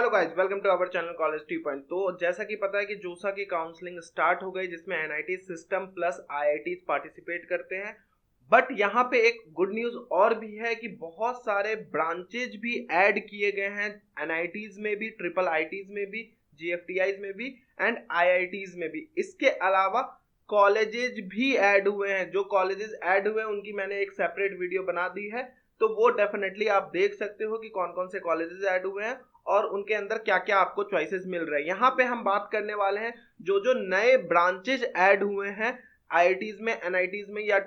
Hello guys, welcome to our channel college T point. तो जैसा कि पता है कि जोसा की काउंसलिंग स्टार्ट हो गई, जिसमें NIT system plus IITs participate करते हैं। बट यहाँ पे एक गुड न्यूज और भी है कि बहुत सारे ब्रांचेज भी ऐड किए गए हैं एनआईटीज में भी, ट्रिपल आईटीज में भी, जीएफटीआईज में भी एंड आईआईटीज में भी। इसके अलावा कॉलेजेज भी ऐड हुए हैं। जो कॉलेजेस ऐड हुए हैं उनकी मैंने एक सेपरेट वीडियो बना दी है, तो वो डेफिनेटली आप देख सकते हो कि कौन कौन से कॉलेजेस ऐड हुए हैं और उनके अंदर क्या क्या आपको चॉइसेस मिल रहे हैं। यहाँ पे हम बात करने वाले हैं जो जो नए ब्रांचेज ऐड हुए हैं आईआईटीज में, एनआईटीज में या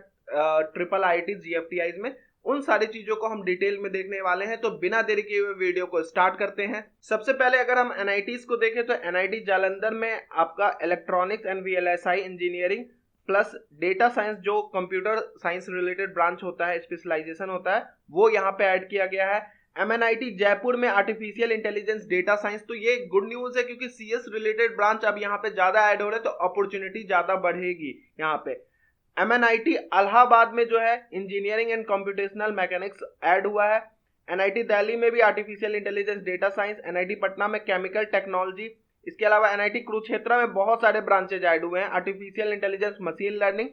ट्रिपल आईटीज जीएफटीआईज में, उन सारी चीजों को हम डिटेल में देखने वाले हैं। तो बिना देरी किए हुए वीडियो को स्टार्ट करते हैं। सबसे पहले अगर हम एनआईटीज को देखें तो एनआईटी जालंधर में आपका electronics and VLSI engineering plus data science, जो कंप्यूटर साइंस रिलेटेड ब्रांच होता है, स्पेशलाइजेशन होता है, वो यहाँ पे ऐड किया गया है। एमएनआईटी जयपुर में आर्टिफिशियल इंटेलिजेंस डेटा साइंस, तो ये गुड न्यूज है क्योंकि सीएस रिलेटेड ब्रांच अब यहाँ पे ज्यादा ऐड हो रहे हैं, तो अपॉर्चुनिटी ज्यादा बढ़ेगी यहाँ पे। एमएनआईटी इलाहाबाद में जो है engineering and computational mechanics add हुआ है। एनआईटी दिल्ली में भी artificial intelligence data science, NIT Patna में केमिकल टेक्नोलॉजी। इसके अलावा एनआईटी कुरुक्षेत्र में बहुत सारे ब्रांचेज ऐड हुए हैं, artificial intelligence, machine learning,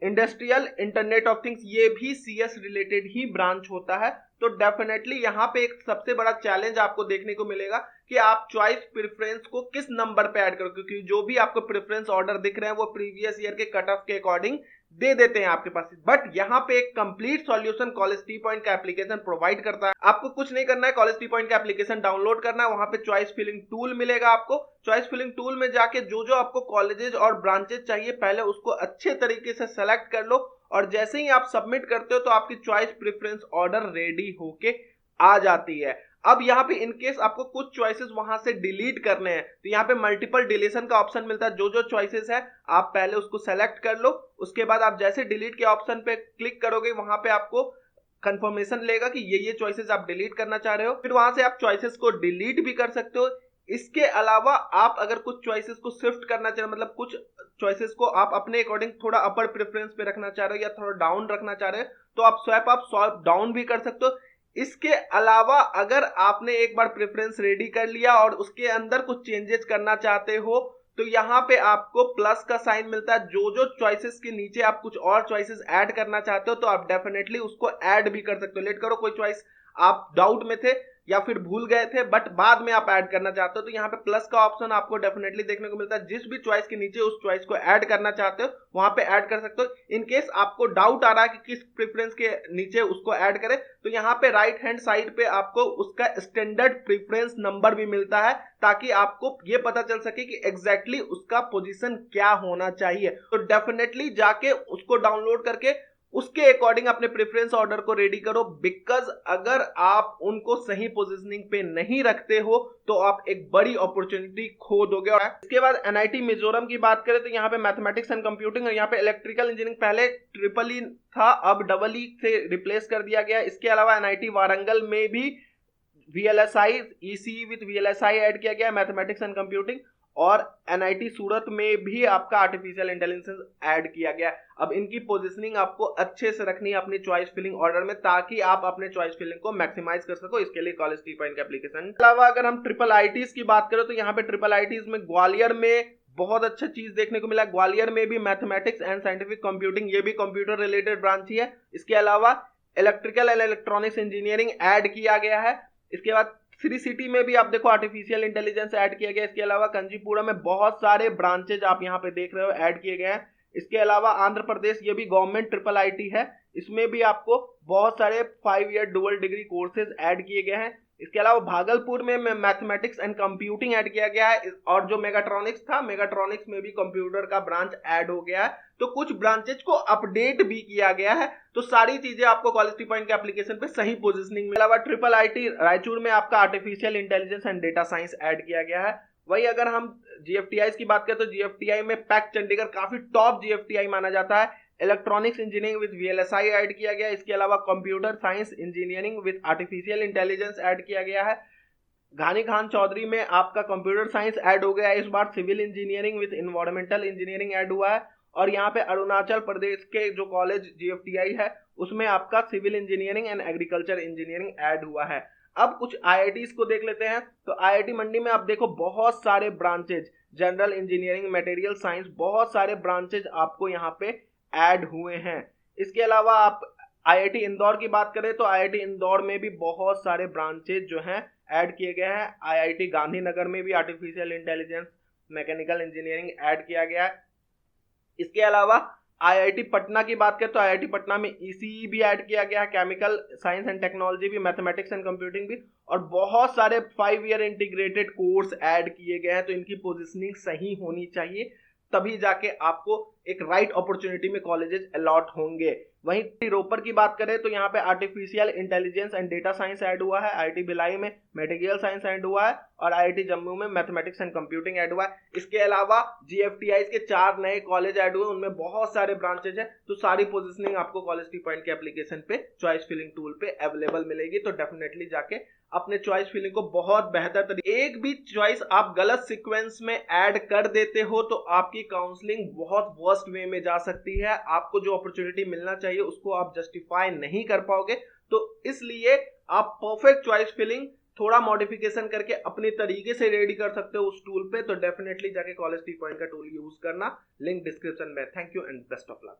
industrial internet of things, ये भी सीएस रिलेटेड ही ब्रांच होता है। तो डेफिनेटली यहाँ पे एक सबसे बड़ा चैलेंज आपको देखने को मिलेगा कि आप चॉइस प्रेफरेंस को किस नंबर पे ऐड करो, क्योंकि जो भी आपको प्रेफरेंस ऑर्डर दिख रहे हैं वो प्रीवियस ईयर के कट ऑफ के अकॉर्डिंग दे देते हैं आपके पास। बट यहाँ पे एक complete solution college T point का एप्लीकेशन प्रोवाइड करता है। आपको कुछ नहीं करना है, कॉलेज टी पॉइंट का एप्लीकेशन डाउनलोड करना है, वहां पे चॉइस फिलिंग टूल मिलेगा आपको। चॉइस फिलिंग टूल में जाके जो जो आपको कॉलेजेस और ब्रांचेस चाहिए पहले उसको अच्छे तरीके से सेलेक्ट कर लो, और जैसे ही आप सबमिट करते हो तो आपकी चॉइस प्रेफरेंस ऑर्डर रेडी होके आ जाती है। अब यहाँ पे इनकेस आपको कुछ चॉइसेस वहां से डिलीट करने हैं तो यहाँ पे मल्टीपल डिलीशन का ऑप्शन मिलता है। जो जो चॉइसेस है आप पहले उसको सेलेक्ट कर लो, उसके बाद आप जैसे डिलीट के ऑप्शन पे क्लिक करोगे वहां पे आपको कंफर्मेशन लेगा कि ये चॉइसेस आप डिलीट करना चाह रहे हो, फिर वहां से आप चॉइसेस को डिलीट भी कर सकते हो। इसके अलावा आप अगर कुछ चॉइसेस को शिफ्ट करना चाह रहे हो, मतलब कुछ चॉइसेस को आप अपने अकॉर्डिंग थोड़ा अपर प्रेफरेंस पे रखना चाह रहे हो या थोड़ा डाउन रखना चाह रहे हो, तो आप स्वैप डाउन भी कर सकते हो। इसके अलावा अगर आपने एक बार प्रेफरेंस रेडी कर लिया और उसके अंदर कुछ चेंजेस करना चाहते हो तो यहाँ पे आपको प्लस का साइन मिलता है। जो जो चॉइसेस के नीचे आप कुछ और चॉइसेस ऐड करना चाहते हो तो आप डेफिनेटली उसको ऐड भी कर सकते हो। लेट करो कोई चॉइस आप डाउट में थे या फिर भूल गए थे बट बाद में आप ऐड करना चाहते हो तो यहाँ पे प्लस का ऑप्शन आपको डेफिनेटली देखने को मिलता है। जिस भी चॉइस के नीचे उस चॉइस को ऐड करना चाहते हो वहां पे ऐड कर सकते हो। इनकेस आपको डाउट आ रहा है कि किस प्रेफरेंस के नीचे उसको ऐड करें तो यहाँ पे राइट हैंड साइड पे आपको उसका स्टैंडर्ड प्रेफरेंस नंबर भी मिलता है, ताकि आपको ये पता चल सके कि एग्जैक्टली उसका पोजीशन क्या होना चाहिए। तो डेफिनेटली जाके उसको डाउनलोड करके उसके अकॉर्डिंग अपने प्रेफरेंस ऑर्डर को रेडी करो, बिकॉज अगर आप उनको सही पोजीशनिंग पे नहीं रखते हो तो आप एक बड़ी अपॉर्चुनिटी खो दोगे। और इसके बाद एनआईटी मिजोरम की बात करें तो यहाँ पे मैथमेटिक्स एंड कंप्यूटिंग और यहाँ पे इलेक्ट्रिकल इंजीनियरिंग, पहले ट्रिपल ई था अब डबल ई से रिप्लेस कर दिया गया। इसके अलावा एनआईटी वारंगल में भी VLSI, ECE with VLSI add किया गया मैथमेटिक्स एंड कंप्यूटिंग, और एनआईटी सूरत में भी आपका आर्टिफिशियल इंटेलिजेंस ऐड किया गया। अब इनकी पोजीशनिंग आपको अच्छे से रखनी है अपनी चॉइस फिलिंग ऑर्डर में, ताकि आप अपने चॉइस फिलिंग को मैक्सिमाइज कर सको। इसके लिए कॉलेज टी पॉइंट का एप्लीकेशन। अलावा अगर हम ट्रिपल आईटीज की बात करें तो यहाँ पे ट्रिपल आईटीज में ग्वालियर में बहुत अच्छा चीज देखने को मिला। ग्वालियर में भी मैथमेटिक्स एंड साइंटिफिक कंप्यूटिंग, ये भी कंप्यूटर रिलेटेड ब्रांच ही है। इसके अलावा electrical and electronics engineering add किया गया है। इसके बाद श्री सिटी में भी आप देखो आर्टिफिशियल इंटेलिजेंस ऐड किया गया। इसके अलावा कंजीपुरा में बहुत सारे ब्रांचेज आप यहाँ पे देख रहे हो ऐड किए गए हैं। इसके अलावा आंध्र प्रदेश, ये भी गवर्नमेंट ट्रिपल आईटी है, इसमें भी आपको बहुत सारे 5 year dual degree courses add किए गए हैं। इसके अलावा भागलपुर में मैथमेटिक्स एंड कंप्यूटिंग ऐड किया गया है, और जो मेगाट्रॉनिक्स था, मेगाट्रॉनिक्स में भी कंप्यूटर का ब्रांच ऐड हो गया है। तो कुछ ब्रांचेज को अपडेट भी किया गया है। तो सारी चीजें आपको कॉलेज टी पॉइंट के एप्लीकेशन पे सही पोजीशनिंग में। अलावा ट्रिपल आईटी रायचूर में आपका artificial intelligence and data science add किया गया है। वही अगर हम जीएफटीआई की बात करें तो जीएफटीआई में पैक चंडीगढ़ काफी टॉप जीएफटीआई माना जाता है। Electronics engineering with VLSI add किया गया। इसके अलावा computer science engineering with artificial intelligence add किया गया है। घानी खान चौधरी में आपका कंप्यूटर साइंस ऐड हो गया है। इस बार civil engineering with environmental engineering add हुआ है। और यहाँ पे अरुणाचल प्रदेश के जो कॉलेज जीएफटीआई है उसमें आपका civil engineering and agriculture engineering add हुआ है। अब कुछ आईआईटीज को देख लेते हैं। तो आईआईटी मंडी में आप देखो बहुत सारे branches, general engineering, material science, बहुत सारे ब्रांचेज आपको यहाँ पे ऐड हुए हैं। इसके अलावा आप आईआईटी इंदौर की बात करें तो आईआईटी इंदौर में भी बहुत सारे ब्रांचेज जो हैं ऐड किए गए हैं। आईआईटी गांधीनगर में भी artificial intelligence, mechanical engineering add किया गया है। इसके अलावा आईआईटी पटना की बात करें तो आईआईटी पटना में ईसीई भी ऐड किया गया है, केमिकल साइंस एंड टेक्नोलॉजी भी, मैथमेटिक्स एंड कंप्यूटिंग भी, और बहुत सारे 5 ईयर इंटीग्रेटेड कोर्स ऐड किए गए हैं। तो इनकी पोजीशनिंग सही होनी चाहिए, तभी जाके आपको एक राइट अपॉर्चुनिटी में कॉलेजेस अलॉट होंगे। वहीं रोपर की बात करें तो यहाँ पे artificial intelligence and data science add हुआ है, आईआईटी भिलाई में मटेरियल साइंस ऐड हुआ है, और आईआईटी जम्मू में मैथमेटिक्स एंड कंप्यूटिंग ऐड हुआ है। इसके अलावा जीएफटीआई के 4 नए कॉलेज ऐड हुए, उनमें बहुत सारे ब्रांचेज हैं। तो सारी पोजीशनिंग आपको कॉलेज टी पॉइंट के एप्लीकेशन पे चॉइस फिलिंग टूल पे अवेलेबल मिलेगी। तो डेफिनेटली जाके अपने चॉइस फिलिंग को बहुत बेहतर तरीके, एक भी चॉइस आप गलत सीक्वेंस में ऐड कर देते हो तो आपकी काउंसलिंग बहुत वर्स्ट वे में जा सकती है। आपको जो अपॉर्चुनिटी मिलना चाहिए उसको आप जस्टिफाई नहीं कर पाओगे। तो इसलिए आप परफेक्ट चॉइस फिलिंग थोड़ा मॉडिफिकेशन करके अपने तरीके से रेडी कर सकते हो उस टूल पे। तो डेफिनेटली जाके कॉलेज टी पॉइंट का टूल यूज करना, लिंक डिस्क्रिप्शन में। Thank you and best of luck.